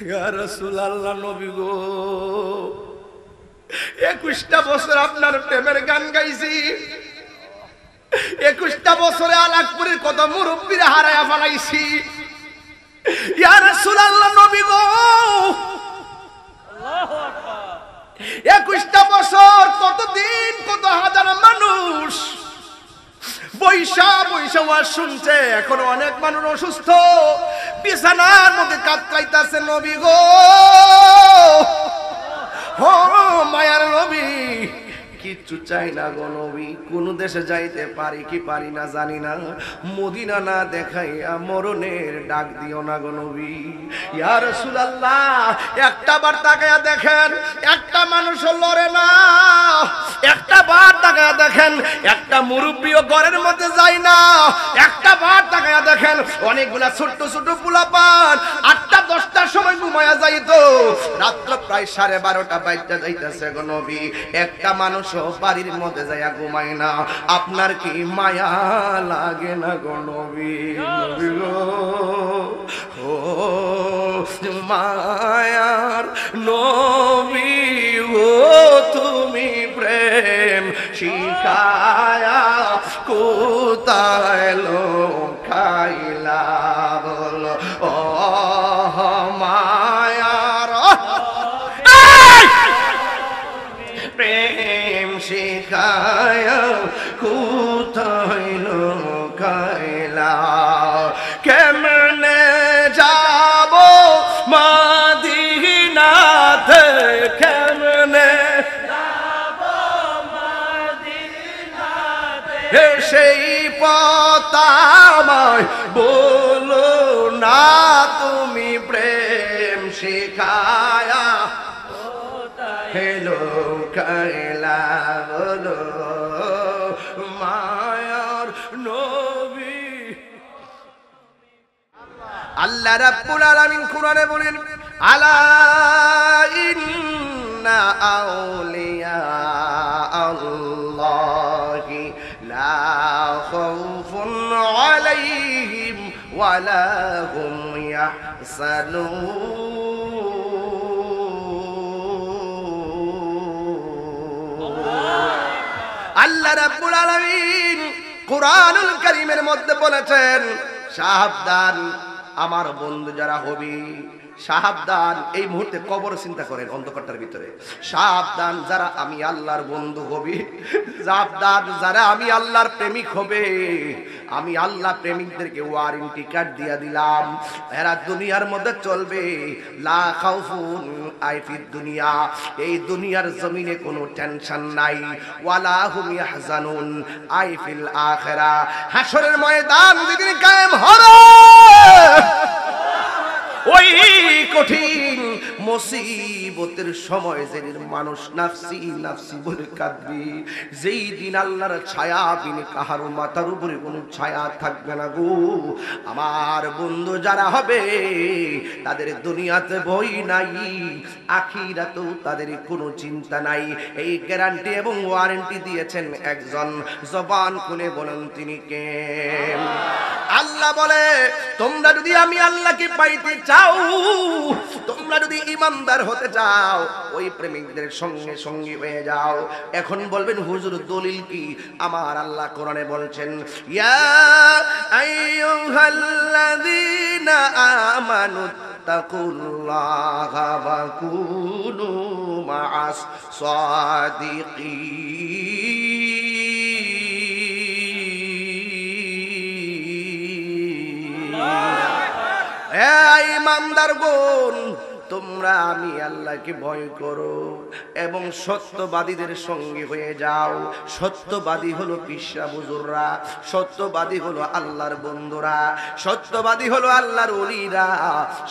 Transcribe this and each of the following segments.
ইয়া রাসূলুল্লাহ, নবী গো, 21টা বছর আপনার প্রেমের গান গাইছি। 21টা বছরে আলাকপুরের কত মুরব্বীরা হারায়া ফেলাইছি। ইয়া রাসূলুল্লাহ, নবী গো, 21টা বছর কতদিন, কত হাজার মানুষ বৈশা বৈশা ওয়াজ শুনছে। এখনো অনেক মানুষ অসুস্থ, বিছানার মধ্যে কাতরাইতাছে। নবী গো, ও মায়ার নবী, কিচ্ছু চাই না গো নবী, কোন দেশে যাইতে পারি কি পারি না জানি না, মদিনা না দেখাইয়া মরণের ডাক দিও না গো নবী। ইয়া রাসূলুল্লাহ, একটা বার তাকায়া দেখেন, একটা মানুষ লড়ে না। একটা বার তাকায়া দেখেন, একটা মুরব্বিও ঘরের মধ্যে যায় না। একটা বার তাকায়া দেখেন, অনেকগুলা ছোট ছোট পোলাপান 8টা 10টার সময় ঘুমায়া যাইতো, রাত্র প্রায় 12:30 বাজতে যাইতেছে গো নবী, একটা মানুষ বাড়ির মধ্যে যাইয়া ঘুমায় না। আপনার কি মায়া লাগে না গো নবী? নবী গো, ও মায়ার নবী, ও তুমি প্রেম শিখায়া কোথায় লোকাইলা বলো, ও মায়ার প্রেম শিখায়া কোথায় লোকাইলা। কেমনে যাব মদিনাতে, কেমনে যাব মদিনাতে, সেই পথ আমায় বলো না তুমি প্রেম শিখায়া হেলো কাইলা বলো, মায়ার নবী। আল্লাহ রাব্বুল আলামিন কোরআনে বলেন, আলা ইন্না আউলিয়া আল্লাহি লা খাউফুন আলাইহিম ওয়া লা হুম ইয়াহসানুন। আল্লাহ রাব্বুল আলামিন কুরআনুল কারীমের মধ্যে বলেছেন, সাবধান আমার বন্ধু যারা হবি, সাবধান। এই মুহূর্তে কবর চিন্তা করেন অন্ধকারটার ভিতরে, সাবধান যারা আমি আল্লাহর বন্ধু হবি, সাবধান যারা আমি আল্লাহর প্রেমিক হবে। আমি আল্লাহ প্রেমিকদেরকে ওয়ারেন্টি কার্ড দিয়া দিলাম, এরা দুনিয়ার মধ্যে চলবে লা খাউফুন আইফিদ দুনিয়া, এই দুনিয়ার জমিনে কোনো টেনশন নাই, ওয়ালা হুম ইয়াহজানুন আইফিল আখিরা, হাসরের ময়দান যেদিন কায়েম হবে, ওই কঠিন মুসিবতের সময় যেদিন মানুষ নাফসি নাফসি বলে কাঁদবে, যেই দিন আল্লাহর ছায়া বিনে কাহার মাথার উপরে কোনো ছায়া থাকবে না গো। আমার বন্ধু যারা হবে তাদের দুনিয়াতে ভয় নাই, আখিরাতেও তাদের কোনো চিন্তা নাই। এই গ্যারান্টি এবং ওয়ারেন্টি দিয়েছেন একজন, জবান খুলে বলেন তিনি কে? আল্লাহ বলে, তোমরা যদি আমি আল্লাহকে পাইতে চাও, তোমরা যদি ঈমানদার হতে চাও, ওই প্রেমিকদের সঙ্গে সঙ্গী হয়ে যাও। এখন বলবেন হুজুর দলিল কি? আমার আল্লাহ কোরআনে বলছেন, ইয়া আইয়ুহাল্লাযীনা আমানু তাকুল্লাহা ওয়া কুনু মা'আস সাদিকিন। ইমানদারগণ, তোমরা আমি আল্লাহকে ভয় করো এবং সত্যবাদীদের সঙ্গে হয়ে যাও। সত্যবাদী হলো পিসা হুজুররা, সত্যবাদী হলো আল্লাহর বন্ধুরা, সত্যবাদী হলো আল্লাহর ওলিরা,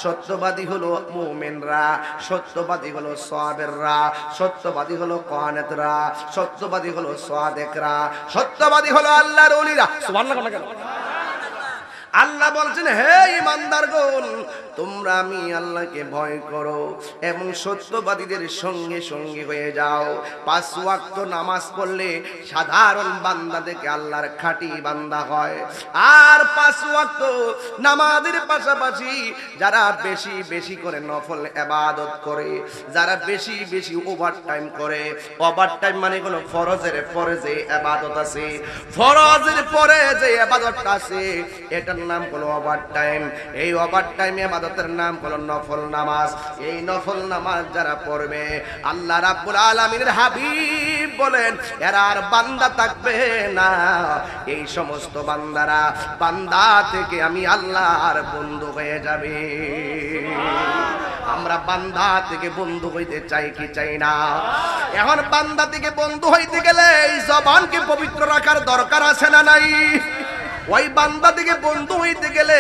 সত্যবাদী হলো মুমিনরা, সত্যবাদী হলো সাবিররা, সত্যবাদী হলো কানিতরা, সত্যবাদী হলো সাদিকরা, সত্যবাদী হলো আল্লাহর ওলিরা। সুবহানাল্লাহ। আল্লাহ বলছেন, হে ঈমানদারগণ, তোমরা আমি আল্লাহকে ভয় করো এবং সত্যবাদীদের সঙ্গে সঙ্গে হয়ে যাও। 5 ওয়াক্ত নামাজ পড়লে সাধারণ বান্দা থেকে আল্লাহর খাঁটি বান্দা হয়। আর 5 ওয়াক্ত নামাজের পাশাপাশি যারা বেশি বেশি করে নফল ইবাদত করে, যারা বেশি বেশি ওভারটাইম করে, ওভারটাইম মানে কোনো ফরজের পরে যে ইবাদত আছে, ফরজের পরে যে ইবাদতটা আছে, এটার নাম হলো ওভারটাইম। এই ওভারটাইম ইবাদতের নাম হলো নফল নামাজ। এই নফল নামাজ যারা পড়বে, আল্লাহ রাব্বুল আলামিনের হাবিব বলেন, এরা আর বান্দা থাকবে না। এই সমস্ত বান্দারা বান্দা থেকে আমি আল্লাহর বন্ধু হয়ে যাবে। আমরা বান্দা থেকে বন্ধু হইতে চাই কি চাই না? এখন বান্দা থেকে বন্ধু হইতে গেলে এই জবানকে পবিত্র রাখার দরকার আছে না নাই? ওই বান্দা থেকে বন্ধু হইতে গেলে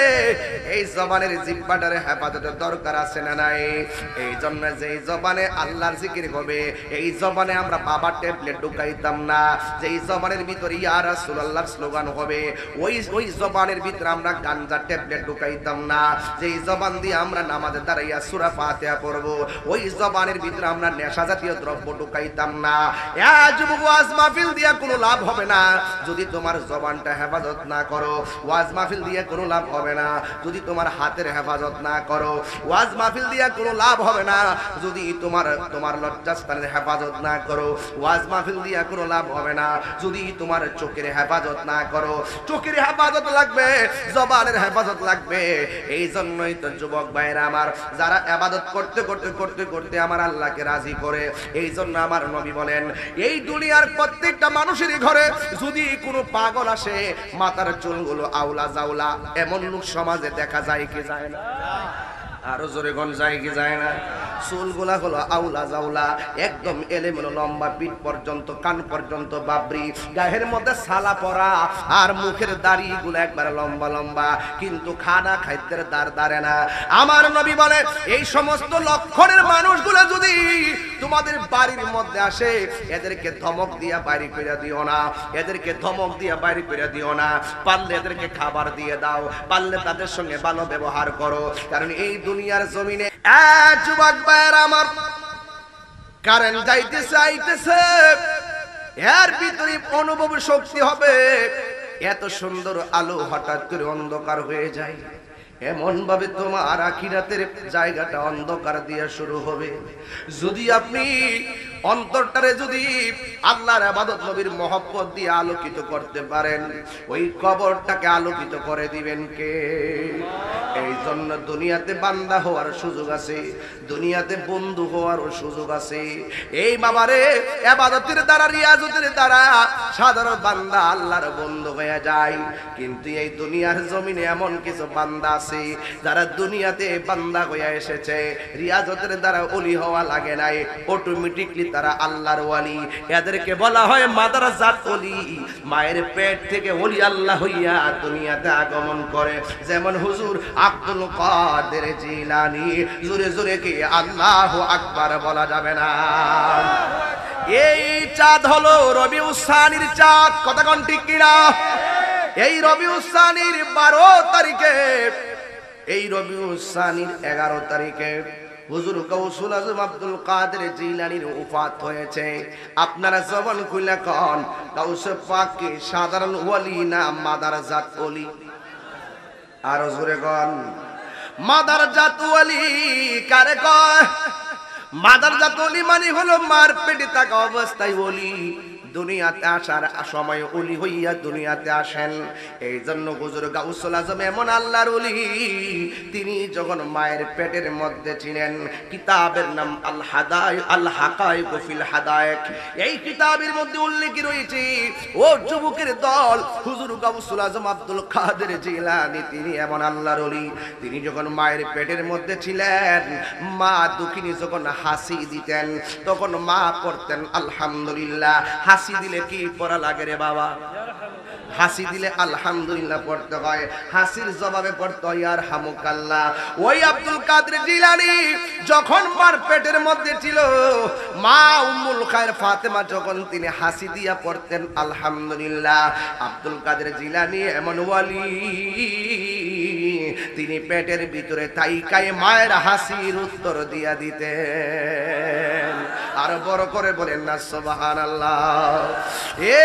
এই জবানের জিহ্বাটারে হেফাজতের দরকার আছে না নাই? এই জন্য যেই জবানে আল্লাহর জিকির হবে, এই জবানে আমরা বাবার ট্যাবলেট ঢুকাইতাম না। যেই জবানের ভিতরে ইয়া রাসূলুল্লাহর স্লোগান হবে, ওই জবানের ভিতরে আমরা গাঞ্জার ট্যাবলেট ঢুকাইতাম না। যেই জবান দিয়ে আমরা নামাজে দাঁড়াইয়া সূরা ফাতিহা পড়ব, ওই জবানের ভিতরে আমরা নেশা জাতীয় দ্রব্য ঢুকাইতাম না। এ যুবক, ওয়াজ মাহফিল দিয়া কোনো লাভ হবে না যদি তোমার জবানটা হেফাজত না করো। ওয়াজ মাহফিল দিয়ে কোনো লাভ হবে না যদি তোমার হাতের হেফাজত না করো। ওয়াজ মাহফিল দিয়ে কোনো লাভ হবে না যদি তোমার লজ্জাস্থানের হেফাজত না করো। ওয়াজ মাহফিল দিয়ে কোনো লাভ হবে না যদি তোমার চোখের হেফাজত না করো। চোখের হেফাজত লাগবে, জবানের হেফাজত লাগবে। এই জন্যই তো যুবক ভাইরা আমার, যারা ইবাদত করতে করতে করতে করতে আমার আল্লাহকে রাজি করে, এই জন্য আমার নবী বলেন, এই দুনিয়ার প্রত্যেকটা মানুষেরই ঘরে যদি কোনো পাগল আসে, মাথার চুলগুলো আউলা জাউলা, এমন লোক সমাজে দেখা যায় কি যায় না? আরো জোরে গন যায় কি যায় না? চুলগুলা হলো আউলা জাউলা, একদম এলোমেলো, লম্বা, পিঠ পর্যন্ত, কান পর্যন্ত বাবরি, গায়ের মধ্যে সালা পরা, আর মুখের দাড়িগুলো একবারে লম্বা লম্বা, কিন্তু খানা খাইতের দাঁড়ে না। আমার নবী বলে, এই সমস্ত লক্ষণের মানুষগুলো যদি তোমাদের বাড়ির মধ্যে আসে, এদেরকে ধমক দিয়া বাইরে করে দিও না, এদেরকে ধমক দিয়া বাইরে করে দিও না। পারলে এদেরকে খাবার দিয়ে দাও, পারলে তাদের সঙ্গে ভালো ব্যবহার করো। কারণ এই দুনিয়ার জমিনে যুবক ভাইয়ের আমার, কারেন্ট যাইতেছে আইতেছে, এর ভিতরে অনুভব শক্তি হবে। এত সুন্দর আলো হঠাৎ করে অন্ধকার হয়ে যায়, এমন ভাবে তোমার আখিরাতের জায়গাটা অন্ধকার দিয়ে শুরু হবে। যদি আপনি অন্তরটারে যদি আল্লাহর ইবাদত নবীর মহব্বত দিয়ে আলোকিত করতে পারেন, ওই কবরটাকে আলোকিত করে দিবেন কে? এই জন্য দুনিয়াতে বান্দা হওয়ার সুযোগ আছে, দুনিয়াতে বন্ধু হওয়ারও সুযোগ আছে। এই বাবারে, ইবাদতের দ্বারা, রিয়াজতের দ্বারা সাধারণ বান্দা আল্লাহর বন্ধু হয়ে যায়। কিন্তু এই দুনিয়ার জমিনে এমন কিছু বান্দা আছে যারা দুনিয়াতে বান্দা হয়ে এসেছে, রিয়াজতের দ্বারা ওলি হওয়া লাগে নাই, অটোমেটিকলি তারা আল্লাহর ওয়ালি। এদেরকে বলা হয় মাদ্রাসাত ওলি। মায়ের পেট থেকে ওলি আল্লাহ হইয়া দুনিয়াতে আগমন করে, যেমন হুজুর আব্দুল কাদের জিলানী। জোরে জোরে কি আল্লাহু আকবার বলা যাবে না? এই চাঁদ হলো রবিউল সানির চাঁদ, কথা কোন ঠিক কিনা? এই রবিউল সানির 12 তারিখে, এই রবিউল সানির 11 তারিখে হুজুর গাউসুল আজম আব্দুল কাদের জিলানীর ওফাত হয়েছে। আপনারা জবান খুলে কোন, গাউসে পাক কি সাধারণ ওলি না মাদারজাত ওলি? আর জোরে কোন, মাদারজাত ওলি কারে কয়? মাদারজাত ওলি মানে হলো মার পেটে থাকা অবস্থায় ওলি, দুনিয়াতে আসার সময় ওলি হইয়া দুনিয়াতে আসেন। এই জন্য হুজুর গাউসুল আজম এমন আল্লাহর ওলি, তিনি যখন মায়ের পেটের মধ্যে ছিলেন, কিতাবের নাম আল হাদায়েক, আল হাকায়েক ফিল হাদায়েক। এই কিতাবের মধ্যে উল্লেখ রয়েছে, ও যুবকের দল, হুজুর গাউসুল আজম আব্দুল কাদের জিলানী তিনি এমন আল্লাহর ওলি, তিনি যখন মায়ের পেটের মধ্যে ছিলেন, মা দুঃখিনী যখন হাসি দিতেন, তখন মা পড়তেন আলহামদুলিল্লাহ। হাসি দিলে কি পড়া লাগে রে বাবা? হাসি দিলে আলহামদুলিল্লাহ পড়তে হয়, হাসির জবাবে পড়তে হয় আর হামুকাল্লাহ। ওই আব্দুল কাদের জিলানী যখন মার পেটের মধ্যে ছিল, মা উম্মুল খায়ের ফাতেমা যখন তিনি হাসি দিয়া পড়তেন আলহামদুলিল্লাহ। আব্দুল কাদের জিলানী এমন ওয়ালি, তিনি পেটের ভিতরে তাইকায় মায়ের হাসির উত্তর দিয়া দিতেন। আর বড় করে বলেন না সুবহানাল্লাহ। এ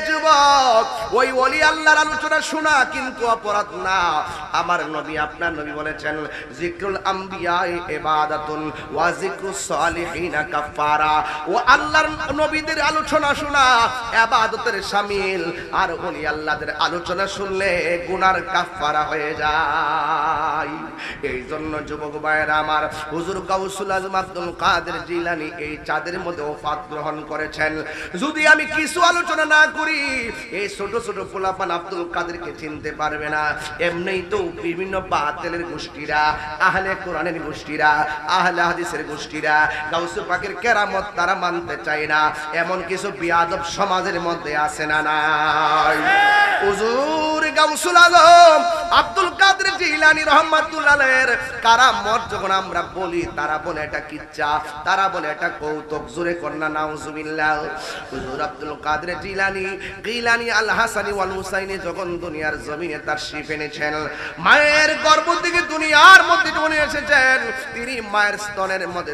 যুবক, ওই ওলি আল্লাহর আলোচনা শোনা কিন্তু অপরাধ না। আমার নবী, আপনার নবী বলেছেন, যিকরুল আম্বিয়া ইবাদাতুন ওয়া যিকরুস সালিহিনা কাফারা। ও আল্লাহর নবীদের আলোচনা শোনা ইবাদতের শামিল, আর ওলি আল্লাহদের আলোচনা শুনলে গুনার কাফারা হয়ে যায়। এই জন্য যুবক ভাইরা আমার, হুজুর গাউসুল আজম আব্দুল কাদের জিলানী এই চাঁদের মধ্যে ওফাত গ্রহণ করেছেন। যদি আমি কিছু আলোচনা না করি, এই ছোট ছোট পোলাপান আব্দুল কাদেরকে চিনতে পারবে না। এমনিই তো বিভিন্ন বাতিলের গোষ্ঠীরা, আহলে কোরআনের গোষ্ঠীরা, আহলে হাদিসের গোষ্ঠীরা গাউসুল পাকের কেরামত তারা মানতে চায় না। এমন কিছু বিয়াদব সমাজের মধ্যে আছে না নাই? হুজুর গাউসুল আজম আব্দুল কাদের জিলানী রাহমাতুল্লাহ আলাইহির কারামত যখন আমরা বলি, তারা বলে এটা কিচ্ছা, তারা বলে এটা কৌতুক। জোরে কন্যা নাউজুবিল্লাহ। হুজুর আব্দুল কাদের জিলানী আল হাসানী ওয়াল হুসাইনী যখন দুনিয়ার জমিনে তাশরীফ এনেছেন, মায়ের গর্ভ থেকে দুনিয়ার মধ্যে যখন এসেছেন, তিনি মায়ের স্তনের মধ্যে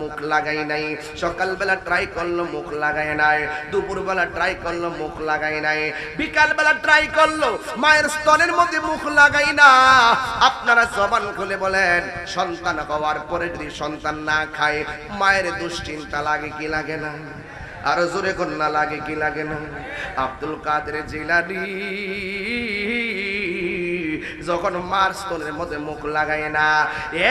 মুখ লাগাই নাই। সকালবেলা ট্রাই করলো, মুখ লাগায় নাই। দুপুরবেলা ট্রাই করলো, মুখ লাগাই নাই। বিকালবেলা ট্রাই করলো, মায়ের স্তনের মধ্যে মুখ লাগাই না। আপনারা জবান খুলে বলেন, সন্তান হওয়ার পরে যদি সন্তান না খায়, মায়ের দুশ্চিন্তা লাগে কি লাগে না? আরো জোরে কন্যা লাগে কি লাগে না? আব্দুল কাদের জিলানী যখন মার স্তনের মধ্যে মুখ লাগায় না,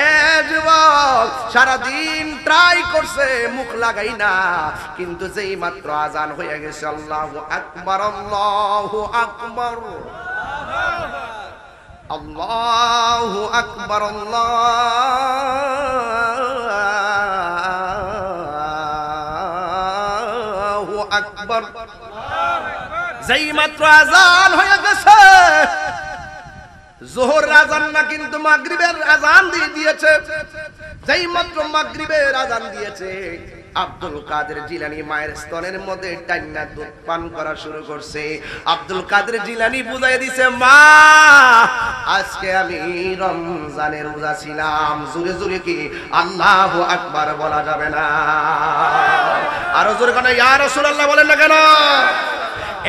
এ যুবক সারাদিন ট্রাই করছে, মুখ লাগাই না। কিন্তু যেই মাত্র আজান হয়ে গেছে, আল্লাহু আকবার, আল্লাহু আকবার, আল্লাহু আকবার, আল্লাহু আকবার, যেই মাত্র আজান হয়ে গেছে, যোহরের আজান না কিন্তু মাগরিবের আজান দিয়ে দিয়েছে। যেই মাত্র মাগরিবের আজান দিয়েছে, আব্দুল কাদের জিলানী মায়ের স্তনের মধ্যে টাইনা দুধ পান করা শুরু করছে। আব্দুল কাদের জিলানী বুঝাই দিছে, মা আজকে আমি রমজানের রোজা ছিলাম। জোরে জোরে কি আল্লাহু আকবার বলা যাবে না? আরো জোরে কেন ইয়া রাসূলুল্লাহ বলেন না কেন?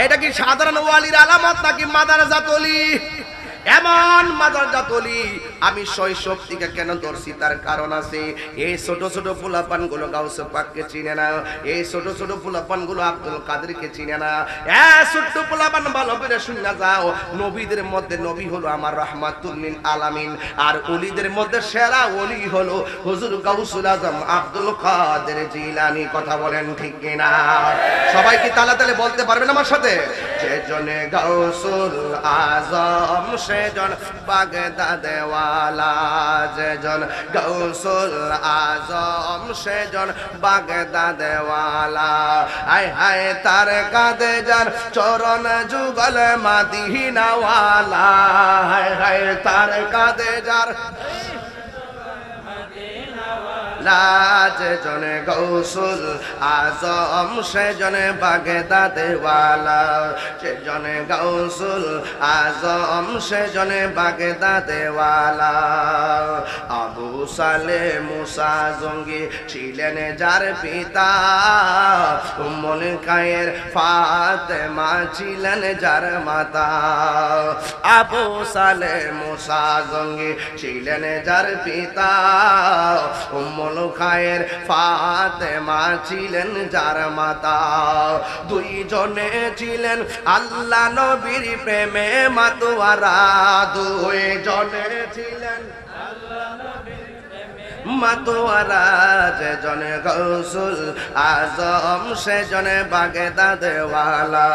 এটা কি সাধারণ ওয়ালির আলামত নাকি মাদারজাত ওলি? এমন মাদারজাত ওলি আমি শৈশব থেকে কেন ধরছি, তার কারণ আছে। এই ছোট ছোট পোলাপান গুলো গাউসে পাককে চিনে না, এই ছোট ছোট পোলাপান গুলো আব্দুল কাদেরকে চিনে না। ছোট্ট পোলাপান ভালো করে শুনে যাও, নবীদের মধ্যে নবী হলো আমার রাহমাতুল লিল আলামিন, আর ওলিদের মধ্যে সেরা ওলি হলো হুজুর গাউসুল আজম আব্দুল কাদের জিলানী। কথা বলেন ঠিক কিনা? সবাই কি তালে বলতে পারবেন আমার সাথে? যে জনে গাউসুল আজম সেজন বাগদাদে ওয়ালা, যেজন গাউসুল আজম সেজন বাগদাদে ওয়ালা। হায় হায় তার কাঁধে যার চরণ যুগল মদিনা ওয়ালা, হায় হায় তার কাঁধে যার যেজনে গাউসুল আজম সেজনে বাগদাদে ওয়ালা, সেজনে গাউসুল আজম সেজনে বাগদাদে ওয়ালা। আবু সালে মুসা জঙ্গি ছিলেন যার পিতা, উম্মুল খায়ের ফাতেমা ছিলেন যার মাতা। আবু সালে মুসা জঙ্গি ছিলেন যার পিতা, উম্মুল খায়ের ফাতেমা ছিলেন যার মাতা। দুইজনে ছিলেন আল্লাহ নবীর প্রেমে মাতোয়ারা, দুইজনে ছিলেন মাতোয়ারা। যেজনে গাউসুল আজম সেজনে বাগদাদে ওয়ালা,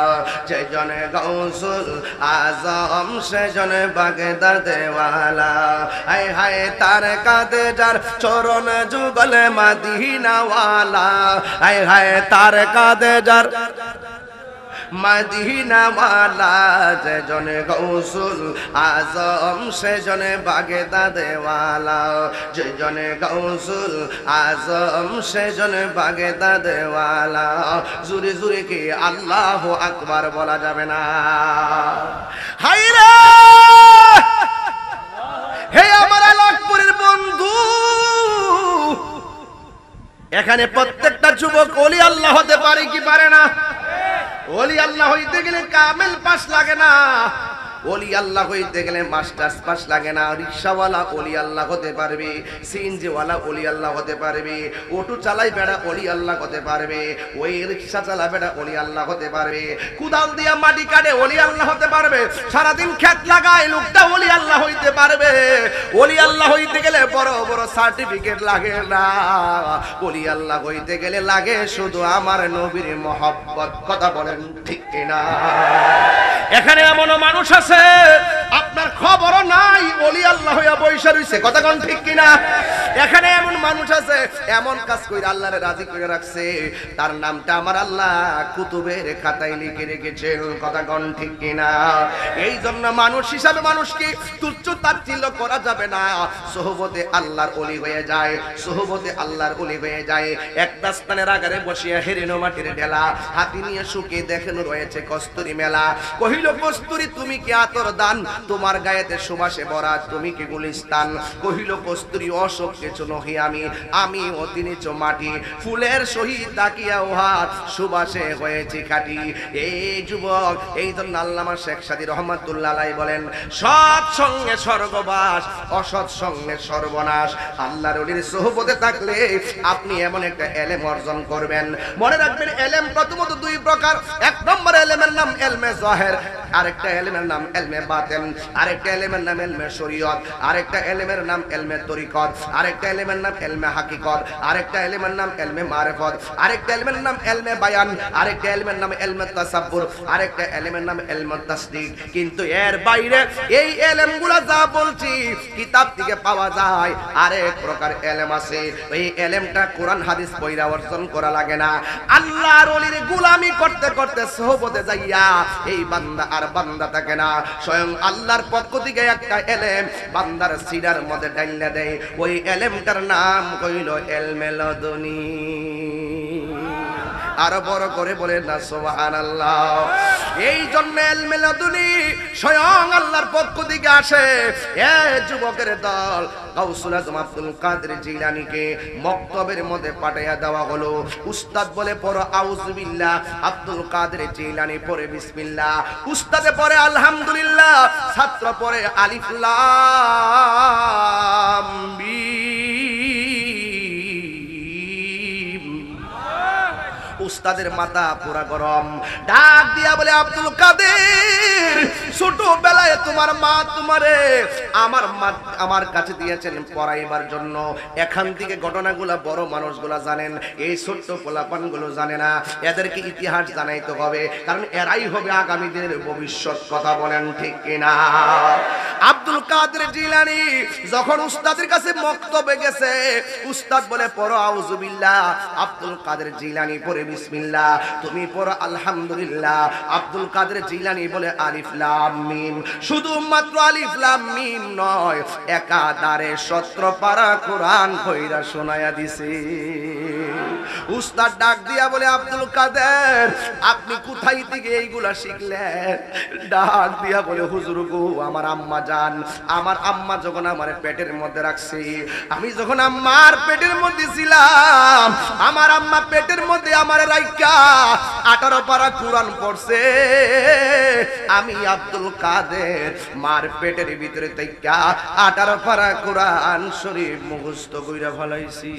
যেজনে গাউসুল আজম সেজনে বাগদাদে ওয়ালা। হায় হায় তার কাঁধে যার চরণ যুগল মদিনা ওয়ালা, হায় হায় তার কাঁধে যার মদিনা ওয়ালা। যেজনে গাউসুল আজম সেজনে বাগদাদে ওয়ালা, যেজনে গাউসুল আজম সেজনে বাগদাদে ওয়ালা। জোরে জোরে কি আল্লাহু আকবার বলা যাবে না? হায়রে হে আমার আলোকপুরের বন্ধু, এখানে প্রত্যেকটা যুবক ওলি আল্লাহ হতে পারে কি পারে না? ওলি আল্লাহ হইতে গেলে কামেল পাস লাগে না, ওলি আল্লাহ হইতে গেলে মাস্টার্স পাস লাগে না। রিকশাওয়ালা ওলি আল্লাহ হতে পারবে, সিএনজিওয়ালা ওলি আল্লাহ হতে পারবে, অটো চালাই বেড়া ওলি আল্লাহ হতে পারবে, ওই রিকশা চালা বেড়া ওলি আল্লাহ হতে পারবে, কুদাল দিয়া মাটি কাটে ওলি আল্লাহ হতে পারবে, সারাদিন খেত লাগায় লোকটা ওলি আল্লাহ হইতে পারবে। ওলি আল্লাহ হইতে গেলে বড় বড় সার্টিফিকেট লাগে না, ওলি আল্লাহ হইতে গেলে লাগে শুধু আমার নবীর মহব্বত। কথা বলেন ঠিক কিনা? এখানে এমন মানুষ আছে আপনার খবরও নাই, ওলি আল্লাহ হইয়া বৈশা রইছে। কথা কোন ঠিক কিনা? এখানে এমন মানুষ আছে এমন কাজ কইরা আল্লাহরে রাজি করে রাখছে, তার নামটা আমার আল্লাহ কুতুবের খাতায় লিখে রেখেছে। কথা কোন ঠিক কিনা? এই জন্য মানুষ হিসাবে মানুষকে তুচ্ছ তাচ্ছিল্য করা যাবে না। সোহবতে আল্লাহর ওলি হয়ে যায়, সোহবতে আল্লাহর ওলি হয়ে যায়। একটা স্থানের আগারে বসিয়া হেরেনো মাটির ঢেলা, হাতি নিয়ে শুকে দেখেন রয়েছে কস্তুরী মেলা। কহিল কস্তুরী তুমি কি আতর দান, তোমার গায়েতে সুবাসে ভরা তুমি কি গুলিস্তান। কহিল কস্তুরী অশোক কিছু নহি আমি, আমি অতি নিচ মাটি, ফুলের সহিত তাকিয়া হাত সুবাসে হয়েছি খাটি। এই যুবক, এই জন্য আল্লামা শেখ সাদী রহমাতুল্লাহ আলাইহি বলেন, সৎ সঙ্গে স্বর্গবাস, অসৎ সঙ্গে সর্বনাশ। আল্লাহর ওলির সোহবতে থাকলে আপনি এমন একটা এলেম অর্জন করবেন। মনে রাখবেন এলেম প্রথমত দুই প্রকার। এক নম্বর এলেমের নাম এলমে জাহের, আরেকটা এলেমের নাম এলমে বাতেন, আরেকটা এলেমের নাম এলমে শরীয়ত, আরেকটা এলেমের নাম এলমে তরিকত, আরেকটা এলেমের নাম এলমে হাকিকত, আরেকটা এলেমের নাম এলমে মারিফত, আরেকটা এলেমের নাম এলমে বায়ান, আরেকটা এলেমের নাম এলমে তাসাব্বুর, আরেকটা এলেমের নাম এলমে তাসদিক। কিন্তু এর বাইরে এই এলেমগুলো যা বলছি কিতাব থেকে পাওয়া যায়, আরেক প্রকার এলেম আছে। এই এলেমটা কোরআন হাদিস পড়া অর্জন করা লাগে না। আল্লাহর ওলির গোলামি করতে করতে সোহবতে যাইয়া এই বান্দা আর বান্দা থাকে না, স্বয়ং আল্লাহর পক্ষ থেকে একটা এলেম বান্দার সিনার মধ্যে ডাইলা দেয়। ওই এলেমটার নাম কইল এলমে লদুনী। আরো বড় করে বলেন না সুবহানাল্লাহ। এই জন্য এলমে লদুনী স্বয়ং আল্লাহর পক্ষ থেকে আসে। এ যুবকের দল, গাউসুল আজম আব্দুল কাদের জিলানীকে মক্তবের মধ্যে পাঠাইয়া দেওয়া হলো। উস্তাদ বলে পড়ো আউযু বিল্লাহ, আব্দুল কাদের জিলানী পড়ে বিসমিল্লাহ, উস্তাদে পড়ে আলহামদুলিল্লাহ, ছাত্র পড়ে আলিফ লাম মিম। উস্তাদের মাথা পুরা গরম, ডাক দিয়া বলে আব্দুল কাদের, ছোটবেলায় তোমার মা তোমারে আমার কাছে দিয়েছেন পড়াইবার জন্য। এখান থেকে ঘটনাগুলা বড় মানুষগুলা জানেন, এই ছোট্ট পোলাপানগুলো জানে না। এদেরকে ইতিহাস জানাইতে হবে, কারণ এরাই হবে আগামী দিনের ভবিষ্যৎ। কথা বলেন ঠিক কিনা? আব্দুল কাদের জিলানী যখন উস্তাদের কাছে মক্তবে গেছে, উস্তাদ বলে পড়ো আউযু বিল্লাহ, আব্দুল কাদের জিলানী পড়ে বিসমিল্লাহ, তুমি পড়ো আলহামদুলিল্লাহ। আব্দুল কাদের জিলানী বলে আলিফ লাম মিম। শুধুমাত্র আলিফ লাম মিম নয়, একাধারে 17 পারা কোরআন কইরা শোনায়া দিছে। উস্তাদ ডাক দিয়া বলে আব্দুল কাদের, আপনি কোথায় থেকে এইগুলা শিখলেন? ডাক দিয়া বলে হুজুর গো, আমার আম্মা জান, আমার আম্মা যখন আমার পেটের মধ্যে রাখছে, আমি যখন আম্মার পেটের মধ্যে ছিলাম, আমার আম্মা পেটের মধ্যে আমার রাইকা 18 পারা কোরআন পড়ছে। আমি আব্দুল কাদের মার পেটের ভিতরে থেকে 18 পারা কোরআন শরীফ মুখস্থ কইরা ফলাইছি।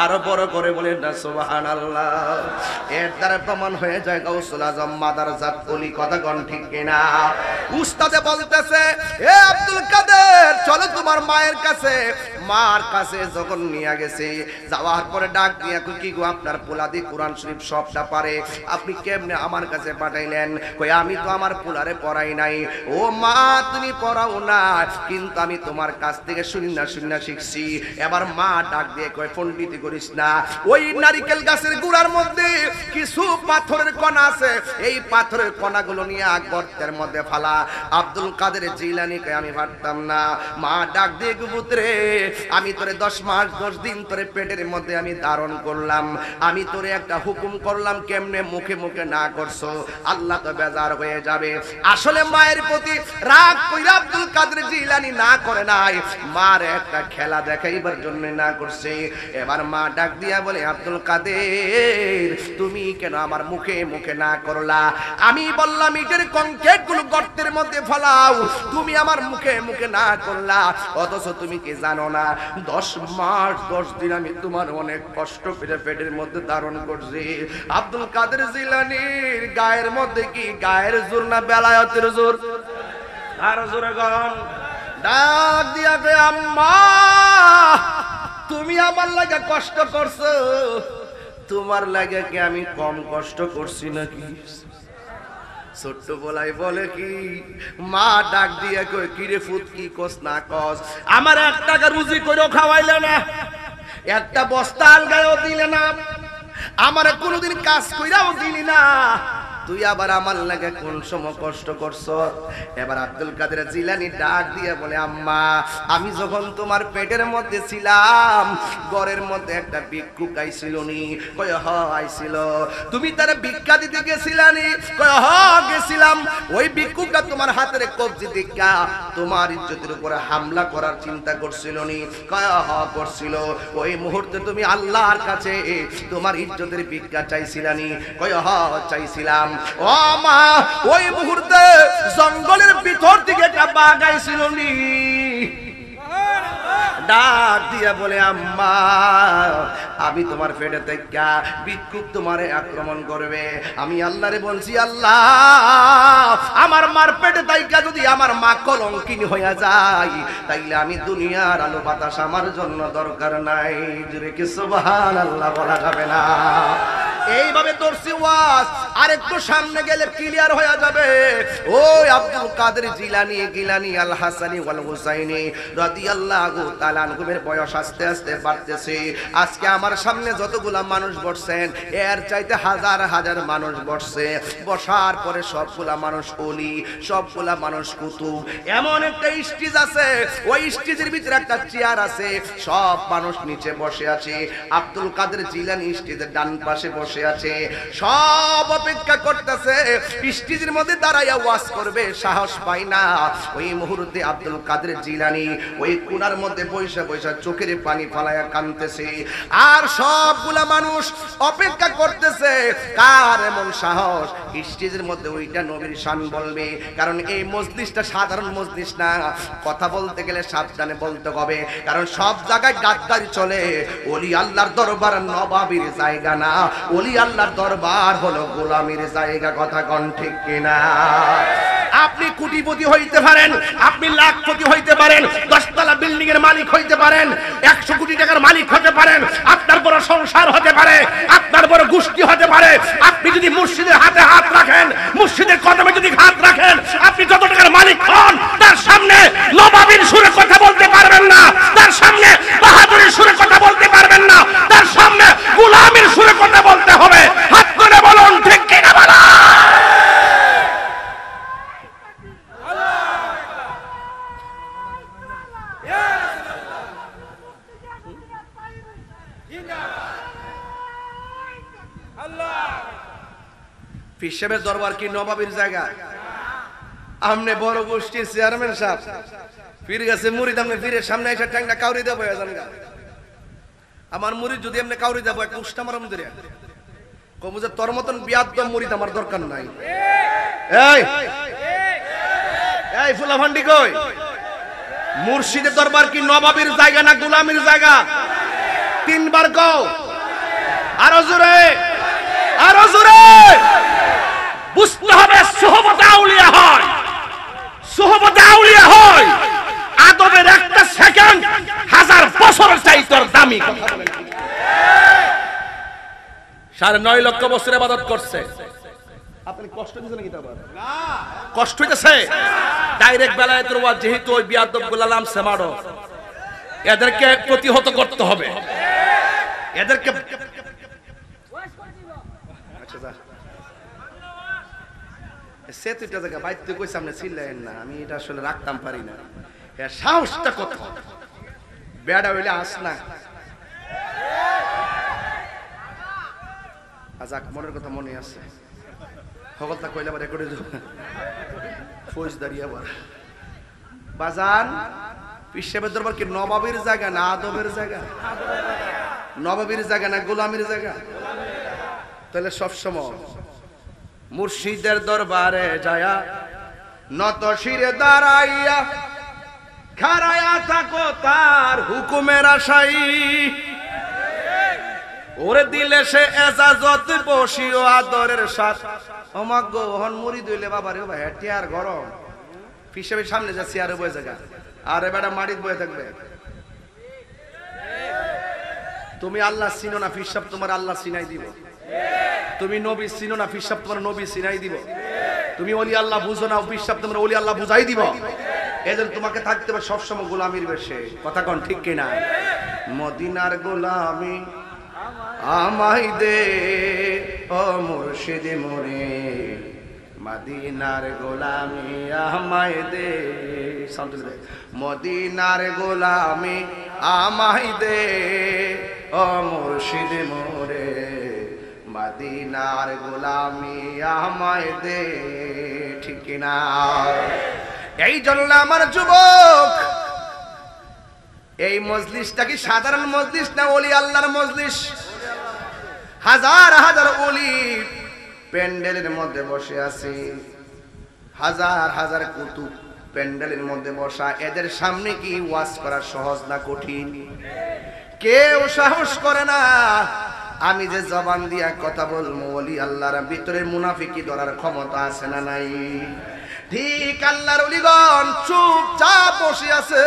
আরো বড় করে বলেন না সুবহানাল্লাহ। এর দ্বারা প্রমাণ হয়ে যায় গাউসুল আজম মাদারজাত ওলি। কথা কোন ঠিক কিনা? উস্তাদে বলতেছে, এ আব্দুল কাদের, চলো তোমার মায়ের কাছে। মার কাছে যখন নিয়ে গেছে, যাওয়ার পরে ডাক দিয়া কি গো, আপনার পোলাদি কোরআন শরীফ সবটা পারে, আপনি কেমনে আমার কাছে পাঠাইলেন? কই আমি তো আমার পোলারে পড়াই নাই। ও মা, তুমি পড়াও না, কিন্তু আমি তোমার কাছ থেকে শুননা শিখছি। এবার মা ডাক দিয়ে কয়, পণ্ডিতি করিস না, ওই নারিকেল গাছের গুড়ার মধ্যে কিছু পাথরের কণা আছে, এই পাথরের কণাগুলো নিয়ে গর্তের মধ্যে ফালা। আব্দুল কাদের জিলানী কয়, আমি পারতাম না। মা ডাক দিয়ে পুত্রে, আমি তোরে 10 মাস 10 দিন তোরে পেটের মধ্যে আমি ধারণ করলাম, আমি তোরে একটা হুকুম করলাম, কেমনে মুখে মুখে না করছো, আল্লাহ তো বেজার হয়ে যাবে। আসলে মায়ের প্রতি রাগ কইরা আব্দুল কাদের জিলানী না করে নাই, মার একটা খেলা দেখাইবার জন্য না করছে। এবার মা ডাক দিয়া বলে, আব্দুল কাদের তুমি কেন আমার মুখে মুখে না করলা? আমি বললাম ইটের কংক্রিট গুলো গর্তের মধ্যে ফেলাও, তুমি আমার মুখে মুখে না করলা। অথচ তুমি কি জানো না 10 মাস 10 দিন আমি তোমার অনেক কষ্ট করে পেটের মধ্যে ধারণ করছি। আব্দুল কাদের জিলানীর গায়ের মধ্যে কি গায়ের জোর না বেলায়েতের জোর? আর জোরে গান ডাক দিয়া গে, আম্মা তুমি আমার লাগা কষ্ট করছো, তোমার লাগে কি আমি কম কষ্ট করছি নাকি? ছোট্ট বলাই বলে কি, মা ডাক দিয়ে কই, কিরে ফুত কি কস না কস, আমার 1 টাকা রুজি কইরো খাওয়াইলে না, একটা বস্তা আলগায়ও দিলে না, আমার কোনোদিন কাজ কইরাও দিলি না, তুই আবার আমার লাগে কোন সময় কষ্ট করছ? এবার আব্দুল কাদের জিলানী ডাক দিয়ে বলে, আম্মা আমি যখন তোমার পেটের মধ্যে ছিলাম ঘরের মধ্যে একটা ভিক্ষুক আইছিল নি? কয় হ আইছিল। তুমি তারে ভিক্ষা দিতে গেছিলানি? কয় হ গেছিলাম। ওই ভিক্ষুকটা তোমার হাতের কবজি দেখা তোমার ইজ্জতের উপরে হামলা করার চিন্তা করছিল নি? কয় হ করছিল। ওই মুহূর্তে তুমি আল্লাহর কাছে তোমার ইজ্জতের ভিক্ষা চাইছিলানি? কয় হ চাইছিলাম। ও মা ওই মুহূর্তে জঙ্গলের ভিতর থেকে একটা বাঘ আইছিল নি? ডাক দিয়া বলে, আম্মা আমি তোমার পেটে থেকে ভিক্ষুক তোমারে আক্রমণ করবে, আমি আল্লাহরে বলছি, আল্লাহ আমার মার পেটে তাইকা যদি আমার মা কলঙ্কিনী হইয়া যায়, তাইলে আমি দুনিয়ার আলো বাতাস আমার জন্য দরকার নাই। জুরে কি সুবহানাল্লাহ বলা যাবে না? এইভাবে দর্শি ওয়াজ আর একটু সামনে গেলে ক্লিয়ার হয়ে যাবে। ওই আব্দুল কাদের জিলানী গিলানী আল হাসানি ওয়াল হুসাইনি রাদিয়াল্লাহু তাআলা আনহুমের বয়স আস্তে আস্তে বাড়তেছে। আজকে আমার সামনে যতগুলা মানুষ বসছেন এর চাইতে হাজার হাজার মানুষ বসছে। বসার পরে সবগুলা মানুষ ওলি, সবগুলা মানুষ কুতুব। এমন একটা স্টেজ আছে, ওই স্টেজের ভিতরে একটা চেয়ার আছে, সব মানুষ নিচে বসে আছে। আব্দুল কাদের জিলানী স্টেজের ডান পাশে বসে আছে, সব অপেক্ষা করতেছে স্টেজের মধ্যে দাঁড়াইয়া ওয়াজ করবে, সাহস পায় না। ওই মুহূর্তে আব্দুল কাদের জিলানী ওই কোণার মধ্যে বৈশা বৈশা চোখের পানি ফালায়া কাঁদতেছে। আর সবগুলা মানুষ অপেক্ষা করতেছে কার এমন সাহস স্টেজের মধ্যে ওইটা নবীর শান বলবে। কারণ এই মজলিসটা সাধারণ মজলিস না, কথা বলতে গেলে সাবধানে বলতে হবে, কারণ সব জায়গায় গাদ্দারি চলে। ওলি আল্লাহর দরবার নবাবির জায়গা না, ওলি আল্লাহর দরবার হলো গোলামির জায়গা। কথা কোন ঠিক কিনা? আপনি কোটিপতি হইতে পারেন, আপনি লাখপতি হইতে পারেন, 10 তলা বিল্ডিং এর মালিক হইতে পারেন, 100 কোটি টাকার মালিক হতে পারেন, আপনার বড় সংসার হতে পারে, আপনার বড় গোষ্ঠী হতে পারে। আপনি যদি মুর্শিদের হাতে হাত রাখেন, মুর্শিদের কদমে যদি হাত রাখেন, আপনি যত টাকার মালিক হন, তার সামনে নবাবির সুরে কথা বলতে পারবেন না, তার সামনে বাহাদুরের সুরে কথা বলতে পারবেন না, তার সামনে গোলামির সুরে কথা বলতে হবে। হাত করে বলুন ঠিক কিনা বলা? পিসেবের দরবার কি নবাবির জায়গা? আমনে বড় গোষ্ঠীর চেয়ারম্যান সাহেব ফিরে গেছে মুরিদ, আমনে ফিরে সামনে এসে ট্যাংটা কাউরি দেবো। আমার মুরিদ যদি এমনি কাউরি দেবো একটা উষ্টা মারাম ধরে কমু যে তোর মতন বিয়াদ্দম মুরিদ আমার দরকার নাই। এই এই ফুলাফান্ডি কই? মুর্শিদের দরবার কি নবাবির জায়গা না গোলামির জায়গা? 3 বার কও, আরো জোরে, আরো জোরে। বুঝতে হবে সুহবত আউলিয়া হয়, সুহবত আউলিয়া হয়। আদবের একটা সেকেন্ড 1000 বছরের চাইতে দামি। 9.5 লক্ষ বছর ইবাদত করছে। আপনি কষ্ট দিছেন নাকি? না কষ্ট হইতেছে। ডাইরেক্ট বেলায়েতের ওয়াজ যেহেতু ওই বিয়াদব গোলাম সেমাড়ো, এদেরকে প্রতিহত করতে হবে, এদেরকে। সেতুটা জায়গা বাইতে কইছে আপনি ছিলেন না, আমি এটা আসলে রাখতাম পারি না। সাহসটা কত! বেড়া হইলে আস না। যাক, মনের কথা মনে আছে, সকলটা কইলে আবার রেকর্ডে ফৌজদারি আবার। বাজান, পীর সাহেবের দরবার কি নবাবের জায়গা না আদবের জায়গা? নবাবের জায়গা না গোলামির জায়গা? তাহলে সবসময় মুর্শিদের দরবারে যায়া নত শিরে দাঁড়াইয়া খাড়ায়া থাকো তার হুকুমের আশাই। ওরে দিলে সে এজাজত বসিও আদরের সাথ। অমাগ্য হন মুড়ি দইলে বাবা রে ভাই টিয়ার গরম হিসেবে সামনে যা চেয়ারে বয়ে জায়গা আরে বেটা মাটিত বয়ে থাকবে। তুমি আল্লাহ চিনো না, ফির সাহেব তোমার আল্লাহ চিনাই দিব। তুমি নবী চিনো না, ফির সাহেব তোমার নবী চিনাই দিব। তুমি ওলি আল্লাহ বুঝো না, ফির সাহেব তোমার ওলি আল্লাহ বুঝাই দিব। এজন্য তোমাকে থাকতে হবে সবসময় গোলামির বেশে। কথা কোন ঠিক কিনা? মদিনার গোলামি আমায় দে ও মুর্শিদ মোরে, মদিনার গোলামি আমায় দে। মদিনার গোলামি আমায় দে ও মুর্শিদ মোরে, মদিনার গোলামি আমায় দে। ঠিক কিনা? এই জন্য আমার যুবক, এই মজলিসটা কি সাধারণ মজলিস না ওলি আল্লাহর মজলিস? হাজার হাজার ওলি প্যান্ডেলের মধ্যে বসে আছে, হাজার হাজার কুতুব প্যান্ডেলের মধ্যে বসা। এদের সামনে কি ওয়াজ করা সহজ না কঠিন? কেউ সাহস করে না। আমি যে জবান দিয়া কথা বলবো, ওলি আল্লাহর ভিতরে মুনাফিকি ধরার ক্ষমতা আছে না নাই? ঠিক আল্লাহর ওলিগণ চুপচাপ বসে আছে,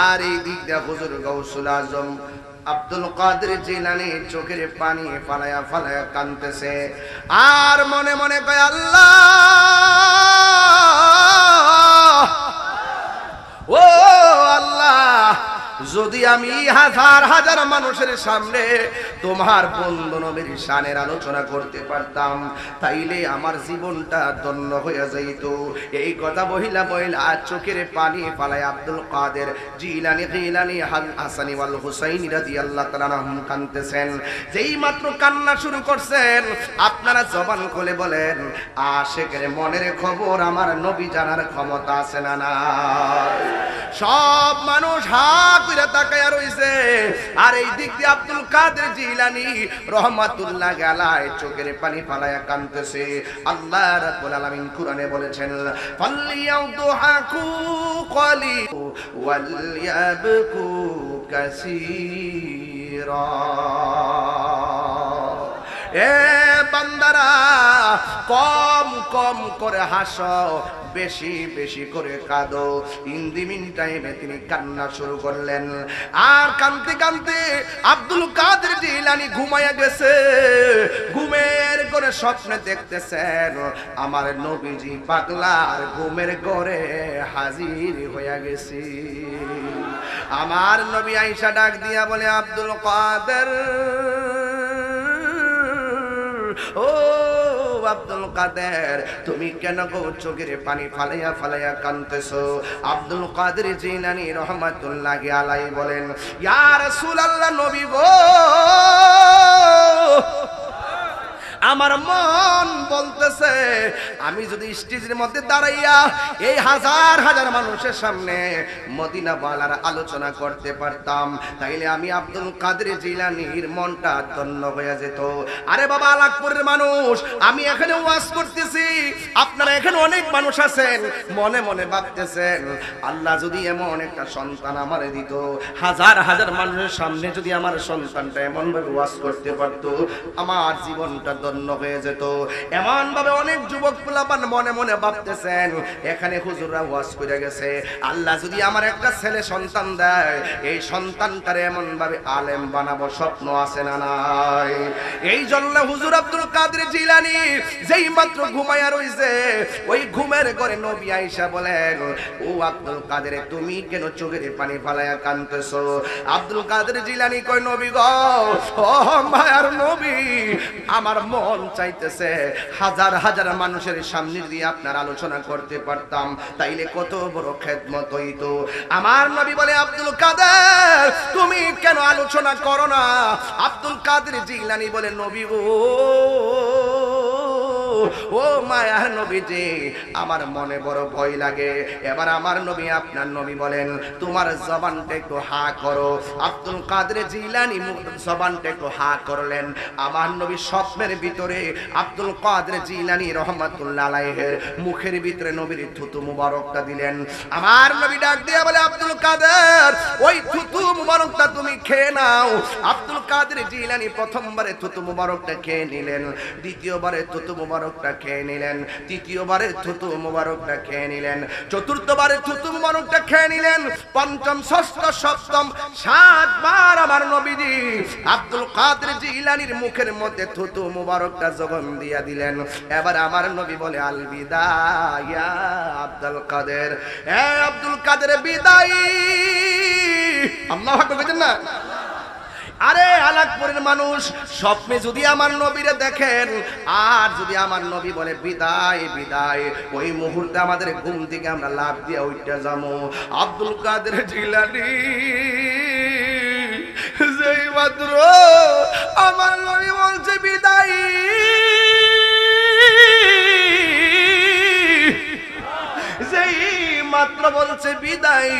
আর এই দিক দিয়ে হুজুর গাউসুল আজম আব্দুল কাদের জিলানী চোখের পানি ফালায়া ফালায়া কাঁদতেছে, আর মনে মনে কয় আল্লাহ, ও আল্লাহ, যদি আমি হাজার হাজার মানুষের সামনে তোমার বন্ধু নবীর শানের আলোচনা করতে পারতাম, তাইলে আমার জীবনটা ধন্য হয়ে যাইত। এই কথা বহিলা বহিলা চোখের পানি ফালায় আব্দুল কাদের জিলানী গিলানী হাসানী ওয়াল হুসাইনি রাদিয়াল্লাহু তাআলা আনহুম কাঁদতেছেন। যেই মাত্র কান্না শুরু করছেন, আপনারা জবান খুলে বলেন, আশিকের মনের খবর আমার নবী জানার ক্ষমতা আছে না নাই? সব মানুষ হাত ধরে তাকায়া রইছে, আর এই দিক দিয়ে আব্দুল কাদের জিলানী রহমাতুল্লাহ আলাইহি চোখের পানি ফালায়া কাঁদতেছে। আল্লাহ রাব্বুল আলামিন কুরআনে বলেছেন, ফালইয়াউদহাকু ক্বালি ওয়ালইয়াবকু কাসীরা। এ বান্দারা, কম কম করে হাসো, বেশি বেশি করে কাঁদো। ইন দি মিন টাইমে তিনি কান্না শুরু করলেন, আর কাঁদতে কাঁদতে আব্দুল কাদের জিলানী ঘুমায়া গেছে। ঘুমের করে স্বপ্নে দেখতেছেন আমার নবীজি পাগলার ঘুমের ঘরে হাজির হয়ে গেছে। আমার নবী আয়েশা ডাক দিয়া বলে, আব্দুল কাদের, ও আব্দুল কাদের, তুমি কেন গো চোখের পানি ফালাইয়া ফালাইয়া কাঁদতেছো? আব্দুল কাদের জিলানী রহমাতুল্লাহি আলাইহি বলেন, ইয়া রাসূলুল্লাহ, নবী গো, আমার মন বলতেছে আমি যদি স্টেজের মধ্যে দাঁড়াইয়া এই হাজার হাজার মানুষের সামনে মদিনা ওয়ালার আলোচনা করতে পারতাম, তাইলে আমি আব্দুল কাদের জিলানীর মনটা ধন্য হয়ে যেত। আরে বাবা, আলাকপুরের মানুষ, আমি এখানে ওয়াজ করতেছি, আপনারা এখানে অনেক মানুষ আছেন, মনে মনে ভাবতেছেন আল্লাহ যদি এমন একটা সন্তান আমারে দিত, হাজার হাজার মানুষের সামনে যদি আমার সন্তানটা এমন ভাবে ওয়াজ করতে পারতো, আমার জীবনটা ধন্য হয়ে যেত। এমন ভাবে অনেক যুবক পোলাপান মনে মনে ভাবতেছেন, এখানে হুজুররা ওয়াজ করে গেছে, আল্লাহ যদি আমার একটা ছেলে সন্তান দেয়, এই সন্তানটারে এমন ভাবে আলেম বানাবো, স্বপ্ন আছে না নাই? এই জন্য হুজুর আব্দুল কাদের জিলানী যেই মাত্র ঘুমায়া রইছে, ওই ঘুমের ঘরে নবী আয়েশা বলেন, ও আব্দুল কাদের, তুমি কেন চোখের পানি ফালায়া কাঁদতেছো? আব্দুল কাদের জিলানী কয়, নবী গো, ও মায়ার নবী, আমার মন চাইতেছে হাজার হাজার মানুষের সামনে দিয়ে আপনার আলোচনা করতে পারতাম, তাইলে কত বড় খেদমত হইতো। আমার নবী বলে, আব্দুল কাদের তুমি কেন আলোচনা করো না? আব্দুল কাদের জিলানী বলে, নবী ও মায়ার নবীজি, আমার মনে বড় ভয় লাগে। এবার আমার নবী, আপনার নবী বলেন, তোমার জবানটা একটু হা করো। আব্দুল কাদের জিলানী জবানটা একটু হা করলেন। আমার নবী স্বপ্নের ভিতরে আব্দুল কাদের জিলানী রহমাতুল্লাহ আলাইহির মুখের ভিতরে নবীর থুতু মুবারকটা দিলেন। আমার নবী ডাক দিয়ে বলে, আব্দুল কাদের ওই থুতু মুবারকটা তুমি খেয়ে নাও। আব্দুল কাদের জিলানী প্রথমবারে থুতু মুবারকটা খেয়ে নিলেন, দ্বিতীয়বারে থুতু মুবারকটা খেয়ে নিলেন, তৃতীয়বারে থুতু মুবারকটা খেয়ে নিলেন, চতুর্থবারে থুতু মুবারকটা খেয়ে নিলেন, পঞ্চম ষষ্ঠ সপ্তম 7 বার আমার নবীজি আব্দুল কাদের জিলানীর মুখের মধ্যে থুতু মুবারকটা জগন দিয়া দিলেন। এবার আমার নবী বলে, আল বিদায় ইয়া আব্দুল কাদের, এ আব্দুল কাদের বিদায়। আল্লাহু আকবার বলেন না? আরে আলাকপুরের মানুষ স্বপ্নে যদি আমার নবীরে দেখেন, আর যদি আমার নবী বলে বিদায় বিদায়, ওই মুহূর্তে আমাদের ঘুম থেকে আমরা লাফ দিয়ে উঠতে যাবো। আব্দুল কাদের জিলানী যেই মাত্র আমার নবী বলছে বিদায়, যেই মাত্র বলছে বিদায়,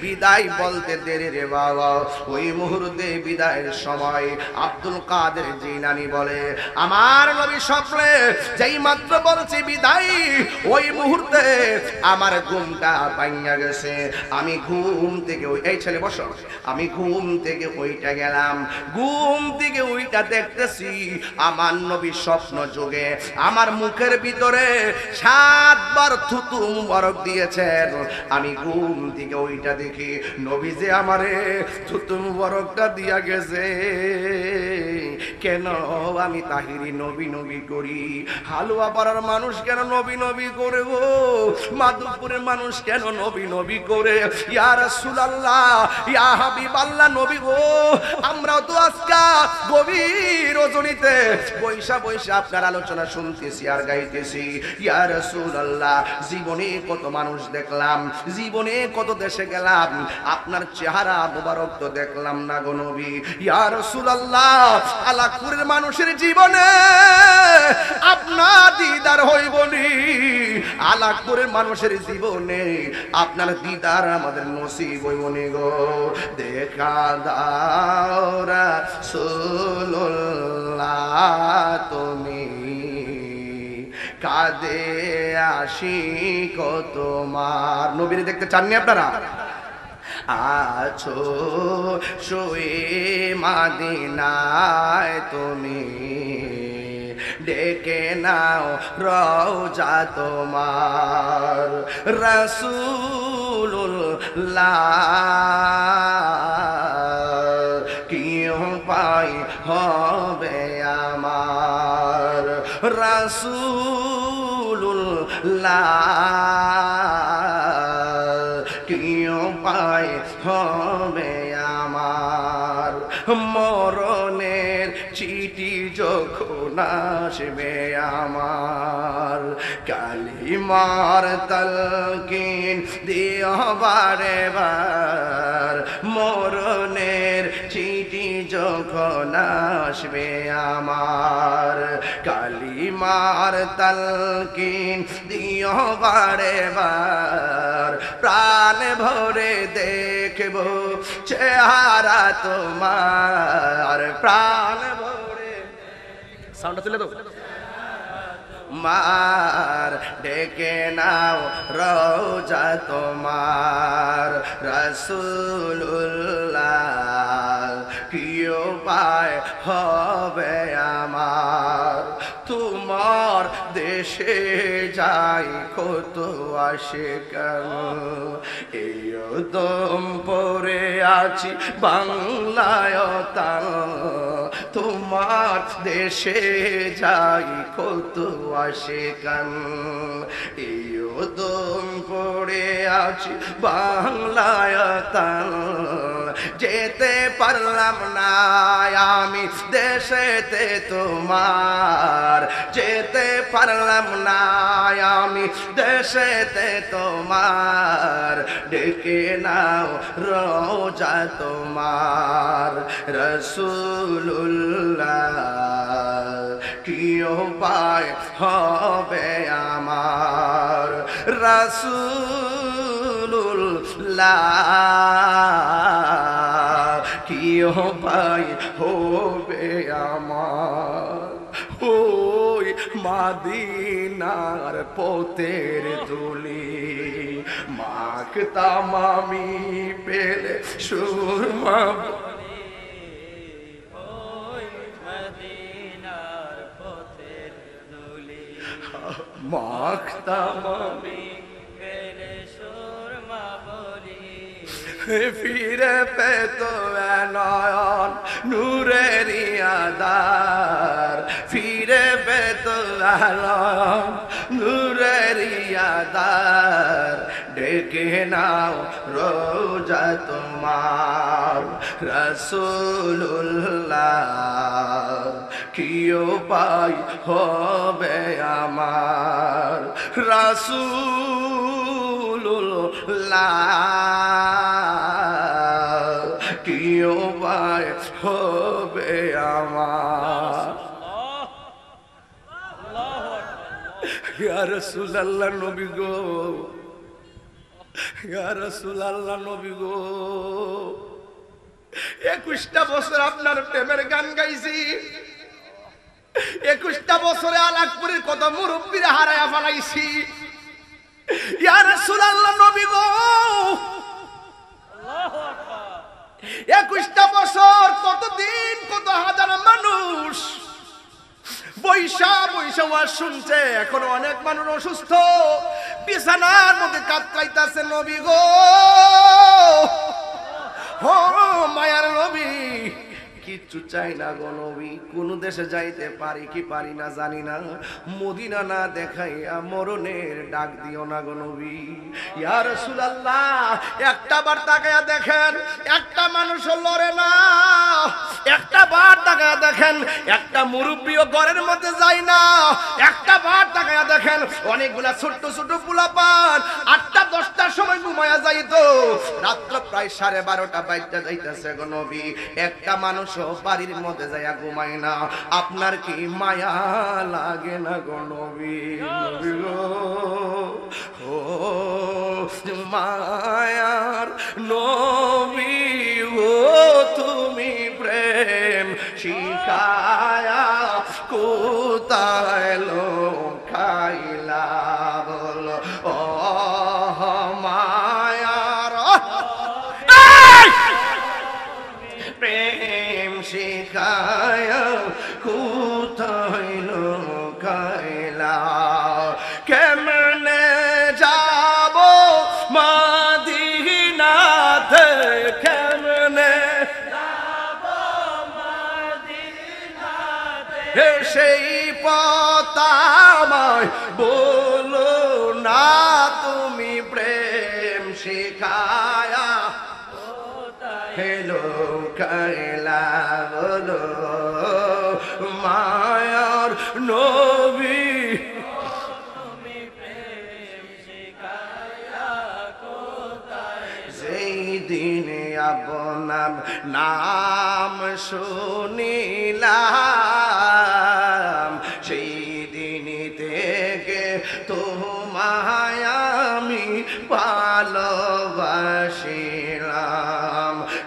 বিদায় বলতে দেরি রে বাবা, ওই মুহূর্তে বিদায়ের সময় আব্দুল কাদের জিলানী বলে, আমার নবী স্বপ্নে যেই মাত্র বলছে বিদায়, ওই মুহূর্তে আমার ঘুমটা ভাঙা গেছে। আমি ঘুম থেকে এই ছেলে বসো, আমি ঘুম থেকে ওইটা গেলাম, ঘুম থেকে ওইটা দেখতেছি আমার নবী স্বপ্ন যোগে আমার মুখের ভিতরে 7 বার থুতু মুবারক দিয়েছেন। আমি ঘুম থেকে ওইটা দেখি নবী যে আমারে থুতু মুবারকটা দিয়া গেছে। কেন আমি তাহিরি নবী নবী করি? হালুয়া পাড়ার মানুষ কেন নবী নবী করে গো? মাধবপুরের মানুষ কেন নবী নবী করে? ইয়া রাসূলুল্লাহ, ইয়া হাবিবাল্লাহ নবী গো, আমরাও তো আজকে গভীর রজনীতে বৈশা বৈশা আপনার আলোচনা শুনতেছি আর গাইতেছি। ইয়া রাসূলুল্লাহ, জীবনে কত মানুষ দেখলাম, জীবনে কত দেশে গেলাম, আপনার চেহারা মুবারক তো দেখলাম না গো নবী। ইয়া রাসূলুল্লাহ, আলাকপুরের মানুষের জীবনে আপনার দিদার হইবনি, আলাকপুরের মানুষের জীবনে আপনার দিদার আমাদের নসিব হইবনি গো। দেখা দাও রাসূলুল্লাহ তুমি, কাঁদে আশিক তোমার। নবীরে দেখতে চাননি আপনারা? আছো শুয়ে মাদিনায় তুমি, ডেকে নাও রওজা তোমার। রাসূলুল্লাহ কি উপায় হবে আমার, রাসূলুল্লাহ কি উপায় হবে আমার। মরণের চিঠি যখন আসবে আমার, কালিমার তালকিন দিও বারে বার। মরণের চিঠি যখন আসবে আমার, কালিমার তালকিন দিও বারে বার। প্রাণ ভরে দেখব চেহারা তোমার, প্রাণ ভরে। সাউন্ডটা তুলে দাও। মার ডেকে নাও রওজা তোমার। রাসূলুল্লাহ কি উপায় হবে আমার, তোমার দেশে যাই কত আশিকান। এই দম পরে আছি বাংলায়, তোমার দেশে যাই কত আশিকান। এই কদম পড়ে আছি বাংলায় তাল, যেতে পারলাম না আমি দেশেতে তোমার, যেতে পারলাম না আমি দেশেতে তোমার, ডেকে নাও রোজা তোমার রাসূলুল্লাহ, কি উপায় হবে আমার রাসূলুল্লাহ, কি উপায় হবে আমার। ওই মাদিনার পথের ধুলি মাখতাম আমি পেলে সুরমা, মাখতাম আমি পেলে সুরমা বলি, ফিরে পেত নয়ন নূরের আধার, ফিরে পেত নয়ন নূরের আধার, ডেকে নাও রোজা তোমার রাসূলুল্লাহ, কি উপায় হবে আমার রাসূলুল্লাহ, কি উপায় হবে আমার। ইয়া রাসূলুল্লাহ নবী গো, ইয়া রাসূলুল্লাহ নবী গো, 21টা বছর আপনার প্রেমের গান গাইছি, 21টা বছরে আলাকপুরের কত মুরব্বীরা হারায়া ফেলাইছি। ইয়া রাসূলুল্লাহ নবী গো, 21টা বছর কতদিন কত হাজার মানুষ বৈশা বৈশা ওয়াজ শুনছে, এখন অনেক মানুষ অসুস্থ বিছানার মধ্যে কাতরাইতাছে নবী গো। ও মায়ার নবী, কিচ্ছু চাই না গো নবী, কোন দেশে যাইতে পারি কি পারি না জানি না, মদিনা না দেখাইয়া মরণের ডাক দিও না গো নবী। ইয়া রাসূলুল্লাহ, একটা বার তাকায়া দেখেন, একটা মানুষ লড়ে না, একটা বার তাকায়া দেখেন, একটা মুরব্বিও ঘরের মধ্যে যায় না, একটা বার তাকায়া দেখেন, অনেকগুলা ছোট্ট ছোট পোলাপান 8টা 10টার সময় ঘুমায়া যাইতো, রাত্র প্রায় 12:30 বাজতে যাইতেছে গো নবী, একটা মানুষ বাড়ির মধ্যে যাইয়া ঘুমায় না। আপনার কি মায়া লাগে না গো নবী? নবী গো, ও মায়ার নবী ও তুমি প্রেম শিখায়া কোথায় লোকাইলা বলো, ও মায়ার প্রেম শিখায়া কোথায় লোকাইলা, কেমনে যাব মদিনাতে, কেমনে যাব মদিনাতে, সেই পথ আমায় বলো না তুমি প্রেম শিখায়া হেলো কাইলা বলো, মায়ার নবী যেই দিনে আপনার নাম শুনিলাম, সেই দিন থেকে তোমায় আমি ভালোবাসিলাম,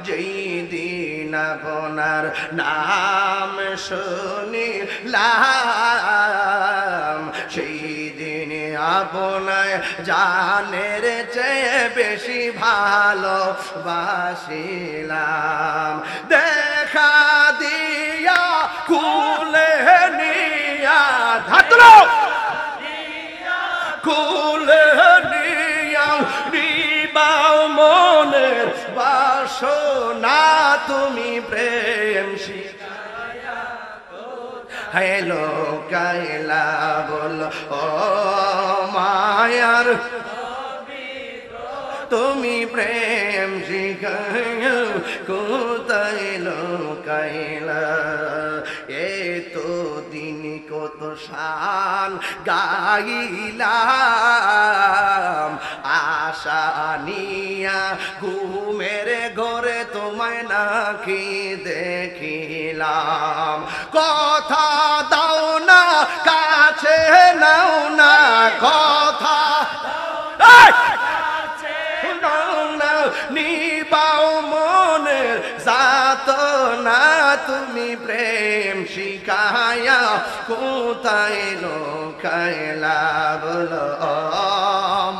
যেই দিন আপনার নাম শুনিলাম, সেই দিন আপনার জানের চেয়ে বেশি ভালোবাসিলাম, দেখা দিয়া কুলে নিয়া ধাতলো কুলে নিয়া নিবাও মনের বাসনা তুমি প্রেম শিখায়া হেলো কাইলা বল, ও মা মায়ার তুমি প্রেম শিখাইয়া কোথায় লোকাইলা তো দিন কত শান গাইলাম আশা নিয়া ঘুমের ঘরে তোমায় নাকি দেখিলাম কথা দাও না কাছে নাও না কথা নিবাও মনের যাত না তুমি প্রেম শিখায়া কোথায় লোকাইলা বলো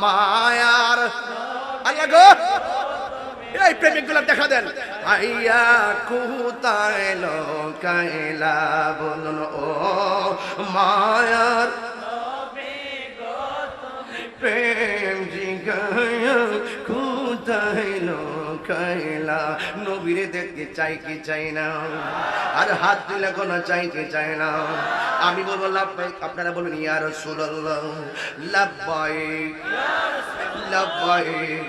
মায়ার আল্লাহ গো এই প্রেমিক গুলা দেখা দেন আইয়া কোথায় লোকাইলা বলো ও মায়ার প্রেম শিখায়া কোথায় লোকাইলা নবীরে দেখতে চাই কি চাই না আর হাত তুলে কোনো চাই কি চাই না আমি বলবো লাব্বাইক আপনারা বলবেন ইয়া রাসূলুল্লাহ লাব্বাইক লাব্বাইক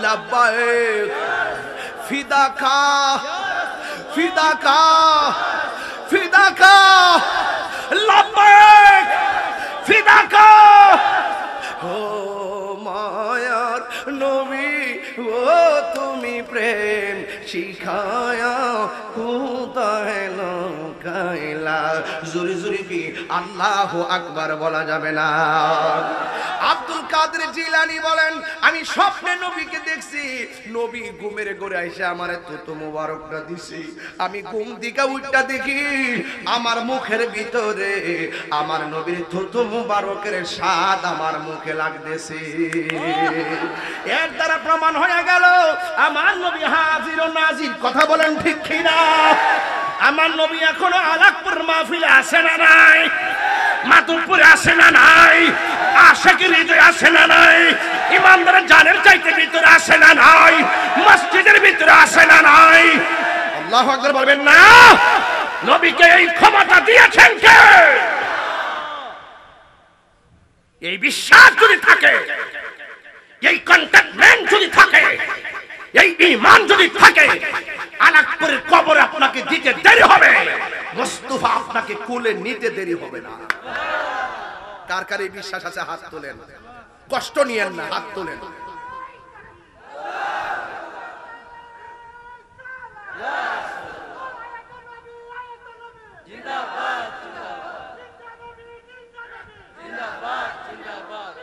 লাব্বাইক ফিদাকা ফিদাকা ফিদাকা লাব্বাইক ফিদাকা ও মায়ার নবী ও তুমি প্রেম শিখায়া কোথায় লোকাইলা জোরে জোরে কি আল্লাহু আকবার বলা যাবে না আব্দুল কাদের জিলানী বলেন আমি স্বপ্নে নবীকে দেখছি নবী ঘুমের ঘরে আইসা আমারে থুতু মোবারকটা দিছি আমি ঘুম থেকে উঠটা দেখি আমার মুখের ভিতরে আমার নবীর থুতু মোবারকের স্বাদ আমার মুখে লাগতেছে এর দ্বারা প্রমাণ হয়ে গেল আমার নবী হাজির ও নাজির কথা বলেন ঠিক কিনা আমার নবী এখনো আলাকপুর মাহফিলে আসে না নাই মাতুলপুরে আসে না নাই আশিকের হৃদয়ে আসে না নাই ইমানদারের জানের চাইতে ভিতরে আসে না নাই মসজিদের ভিতরে আসে না নাই আল্লাহু আকবার বলবেন না নবীকে এই ক্ষমতা দিয়েছেন কে এই বিশ্বাস যদি থাকে এই কন্টাক্টমেন্ট যদি থাকে এই ঈমান যদি থাকে আলাকপুরের কবরে আপনাকে দিতে দেরি হবে মুস্তাফা আপনাকে কোলে নিতে দেরি হবে না কার কার এই বিশ্বাস আছে হাত তোলেন কষ্ট নিয়েন না হাত তোলেন জিন্দাবাদ জিন্দাবাদ জিন্দাবাদ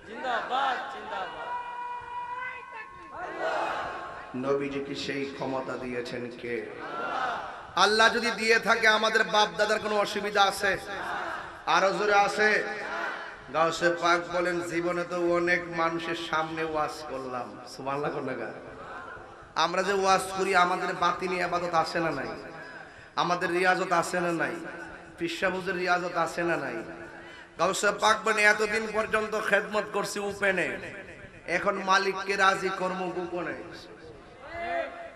জিন্দাবাদ জিন্দাবাদ নবীজিকে সেই ক্ষমতা দিয়েছেন কে আল্লাহ যদি দিয়ে থাকে আমাদের বাপ দাদার কোনো অসুবিধা আছে আরো জোরে আছে গাউসে পাক বলেন জীবনে তো অনেক মানুষের সামনে ওয়াজ করলাম সুবহানাল্লাহ কোনটা আমরা যে ওয়াজ করি আমাদের বাতিনি ইবাদত আছে না নাই আমাদের রিয়াজত আছে না নাই পিশাবুজের রিয়াজত আছে না নাই গাউসে পাক বলেন এতদিন পর্যন্ত খেদমত করছি উপেনে এখন মালিককে রাজি কর্ম গোপনে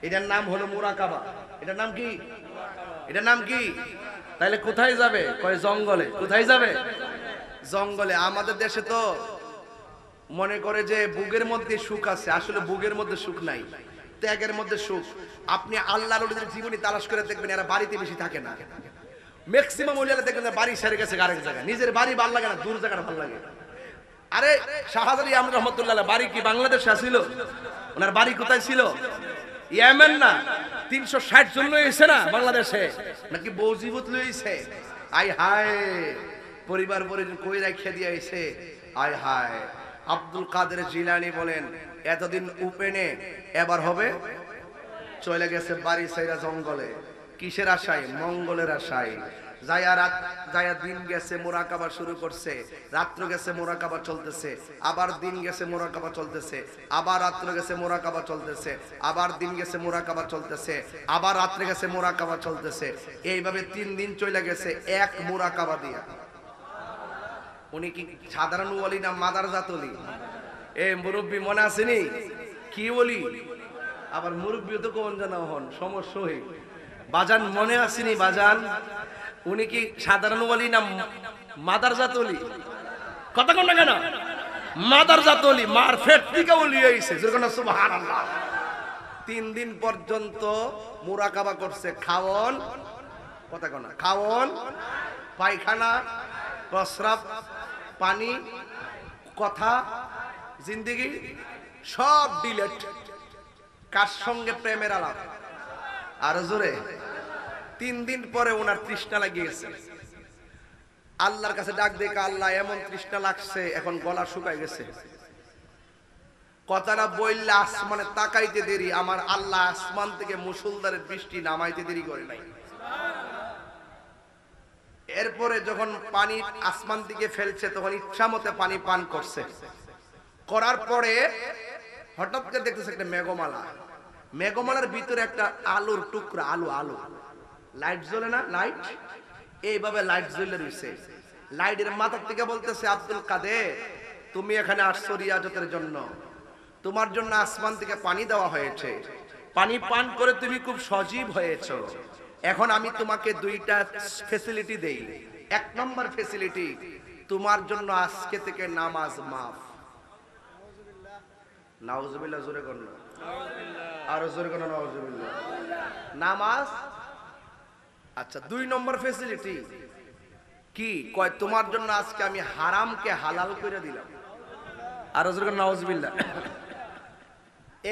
এটার নাম হলো মুরাকাবা এটার নাম কি এটার নাম কি তাহলে কোথায় যাবে কয় জঙ্গলে কোথায় যাবে জঙ্গলে আমাদের দেশে তো মনে করে যে বুকের মধ্যে সুখ আছে আসলে বুকের মধ্যে সুখ নাই ত্যাগের মধ্যে সুখ আপনি আল্লাহর ওলিদের জীবনী তালাশ করে দেখবেন এরা বাড়িতে বেশি থাকে না ম্যাক্সিমাম ওলিরা দেখবেন বাড়ি ছেড়ে গেছে আরেক জায়গায় নিজের বাড়ি ভালো লাগে না দূর জায়গাটা ভালো লাগে আরে শাহজালাল ইয়ামান রহমাতুল্লাহ বাড়ি কি বাংলাদেশে ছিল ওনার বাড়ি কোথায় ছিল ইয়েমেন না 360 জন লইছে না বাংলাদেশে নাকি বউজিবত লইছে আই হায় পরিবার পরিজন কই রাখিয়া দিয়েছে আয় হায় আব্দুল কাদের জিলানী বলেন এতদিন উপেনে এবার হবে চলে গেছে বাড়ি ছাইরা জঙ্গলে কিসের আশায় মঙ্গলের আশায় যায়া দিন গেছে মুরাকাবা শুরু করছে রাত্র গেছে মুরাকাবা চলতেছে আবার দিন গেছে মুরাকাবা চলতেছে আবার রাত্র গেছে মুরাকাবা চলতেছে আবার দিন গেছে মুরাকাবা চলতেছে আবার রাত্রে গেছে মুরাকাবা চলতেছে এইভাবে 3 দিন চলে গেছে এক মুরাকাবা দিয়া উনি কি সাধারণ ওলি না মাদারজাত ওলি এ মুরব্বি মনে আসেনি কি ওলি আবার মুরব্বি তো কোন জানা হন সমস্যা হই বাজান মনে আসেনি বাজান উনি কি সাধারণ ওলি না মাদারজাত ওলি কথা কোন না কেন মাদার জাতলি মার ফেট থেকে ওলি হইছে যেরকম সুবহানাল্লাহ 3 দিন পর্যন্ত মুরাকাবা করছে খাওন কথা কোন খাওন পায়খানা প্রস্রাব পানি কথা জিন্দেগি সব ডিলেট কার সঙ্গে প্রেমের আলাপ আর জোরে 3 দিন পরে ওনার তৃষ্ণা লাগিয়ে গেছে আল্লাহর কাছে ডাক দেখে আল্লাহ এমন তৃষ্ণা লাগছে এখন গলা শুকায় গেছে কথাটা বললে আসমানে তাকাইতে দেরি আমার আল্লাহ আসমান থেকে মুষলধারে বৃষ্টি নামাইতে দেরি করে নাই এরপরে যখন পানি আসমান থেকে ফেলছে তখন ইচ্ছা মতে পানি পান করছে করার পরে হঠাৎ করে দেখতেছে একটা মেঘমালার ভিতরে একটা আলোর টুকরা আলো লাইট জ্বলে না লাইট এইভাবে লাইট জ্বলে রয়েছে লাইটের মাথার থেকে বলতেছে আব্দুল কাদের তুমি এখানে আসছো রিয়াজতের জন্য তোমার জন্য আসমান থেকে পানি দেওয়া হয়েছে পানি পান করে তুমি খুব সজীব হয়েছো এখন আমি তোমাকে 2টা ফ্যাসিলিটি দেই 1 নম্বর ফ্যাসিলিটি তোমার জন্য আজকে থেকে নামাজ মাফ নাউজুবিল্লাহ জোরে কোন আর জোরে কোন নাউজুবিল্লাহ নামাজ আচ্ছা 2 নম্বর ফ্যাসিলিটি কি কয় তোমার জন্য আজকে আমি হারামকে হালাল করে দিলাম আর জোরে কোন নাউজুবিল্লাহ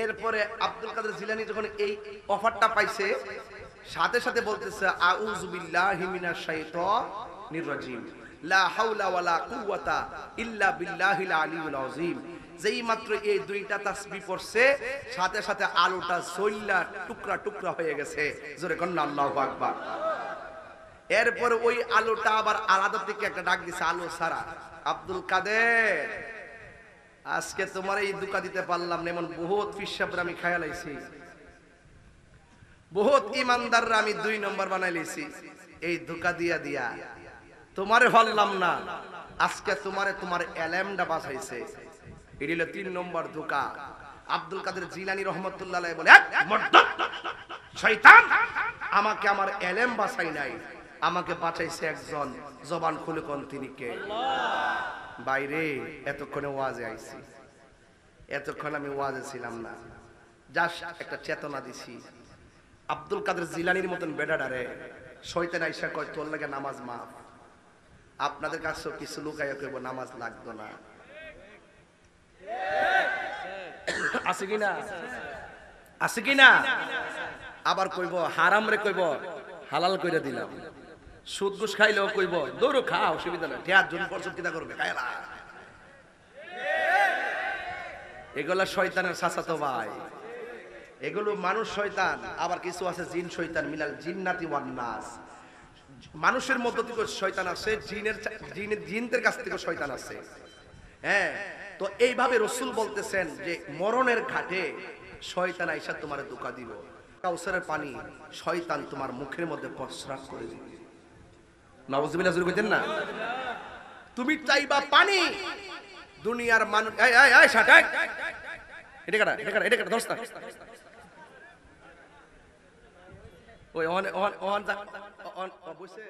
এরপরে আব্দুল কাদের জিলানী যখন এই অফারটা পাইছে সাথে সাথে বলতেছে আউযু বিল্লাহি মিনাশ শাইতানির রাজিম লা হাওলা ওয়ালা কুওয়াতা ইল্লা বিল্লাহিল আলিয়্যিল আযীম যেই মাত্র এই 2টা তাসবিহ পড়ছে সাথে সাথে আলোটা জ্বললা টুকরা টুকরা হয়ে গেছে জোরে কোন আল্লাহু আকবার এরপরে ওই আলোটা আবার আলাদা থেকে একটা ডাক দিছে আলো সারা আব্দুল কাদের আজকে তোমার এই দুকা দিতে পারলাম না এমন বহুত ফিসাবরা আমি খায়া লাইছি বহুত ইমানদাররা আমি 2 নম্বর বানাই লইছি এই ধোঁকা দিয়া তোমারে পারলাম না আজকে তোমার এলেমটা বাঁচাইছে এটি হলো 3 নম্বর ধোঁকা আব্দুল কাদের জিলানী রহমাতুল্লাহ আলাইহি বলে মুরতাদ শয়তান আমাকে আমার এলেম বাঁচাই নাই আমাকে বাঁচাইছে একজন জবান খুলে কোন তিনি কে আল্লাহ বাইরে এতক্ষণে ওয়াজে আইছি এতক্ষণ আমি ওয়াজে ছিলাম না জাস্ট একটা চেতনা দিছি আব্দুল কাদের জিলানীর মতন বেডাডারে শয়তান আইসা কয় তোর লাগে নামাজ মাফ আপনাদের কাছেও কিছু লুকাইয়া কইব নামাজ লাগতো না আছে কিনা আবার কইব হারাম রে কইব হালাল কইরা দিলাম সুদ ঘুষ খাইলেও কইব দৌড়ো খাও অসুবিধা নাই ঠেয়ার জন্য পরশু কিনা করবে খায়লা এগুলা শয়তানের চাচাতো ভাই এগুলো মানুষ শয়তান আবার কিছু আছে জিন শয়তান মিনাল জিন্নাতি ওয়ান নাস মানুষের মধ্য থেকে শয়তান আছে জিনদের কাছ থেকে শয়তান আছে হ্যাঁ তো এইভাবে রাসূল বলতেছেন যে মরণের ঘাটে শয়তান আইসা তোমারে ধোঁকা দিব কাউসারের পানি শয়তান তোমার মুখের মধ্যে প্রস্রাব করে দিবে নাউজুবিল্লাহ জোরে কইতেন না তুমি চাইবা পানি দুনিয়ার মানুষ এই শাটাক এটা কাটা দোস্ত ওই অন বসে